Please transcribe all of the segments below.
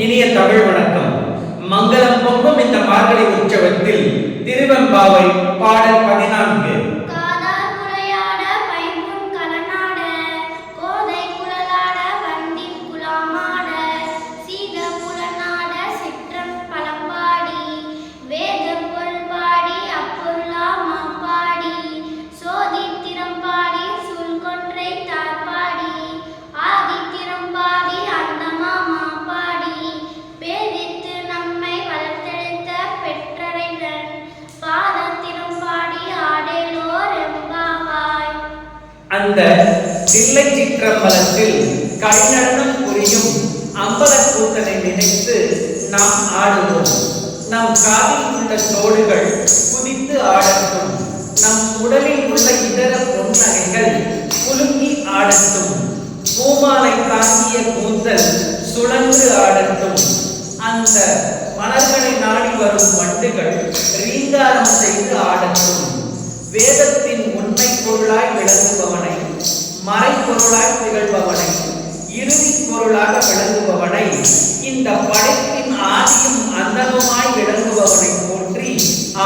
இனிய தமிழ் வணக்கம். மங்களம் பொங்கும் இந்த மார்கழி உற்சவத்தில் திருவெம்பாவை பாடல் 14. அந்த தில்லை சிற்றம்பலத்தில் கைநடனம் புரியும் அம்பலக்கூத்தனை நினைத்து நாம் ஆடுவோம். நம் காதில் உள்ள தோடுகள் குதித்து ஆடட்டும். நம் உடலில் உள்ள இதர பொன்னகைகள் குலுங்கி ஆடட்டும். பூமாலை தாங்கிய கூந்தல் சுழன்று ஆடட்டும். அந்த மலர்களை நாடி வரும் வண்டுகள் ரீங்காரம் செய்து ஆடட்டும். வேதத்தின் உண்மை பொருளாய் விளங்குபவனை, மறைப்பொருளாய் திகழ்பவனை, இறுதி பொருளாக விளங்குபவனை, இந்த படைப்பின் ஆதியும் அந்தமுமாய் விளங்குபவனை போற்றி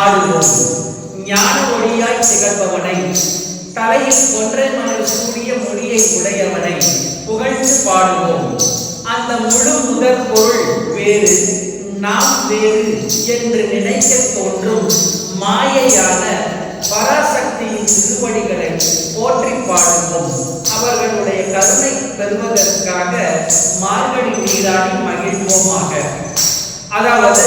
ஆடுவோம். ஞான ஒளியாய் திகழ்பவனை, தலையில் கொன்றை மலர் சூடிய மொழியை உடையவனை புகழ்ந்து பாடுவோம். அந்த முழு முதற் பொருள் வேறு, நாம் வேறு என்று நினைக்க தோன்றும் மாயையான பராசக்தியின் திருவடிகளை போற்றி பாடுவோம். அவர்களுடைய கருணை பெறுவதற்காக மார்கழி நீராடி மகிழ்வோமாக. அதாவது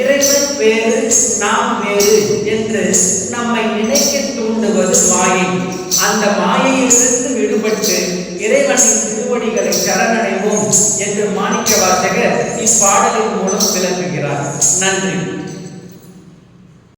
இறைவன் வேறு, நாம் வேறு என்று நம்மை நினைக்க தூண்டுவது மாயை. அந்த மாயையிலிருந்து விடுபட்டு இறைவனின் திருவடிகளை சரணடைவோம் என்று மாணிக்க வாசகர் இப்பாடலின் மூலம் விளக்குகிறார். நன்றி.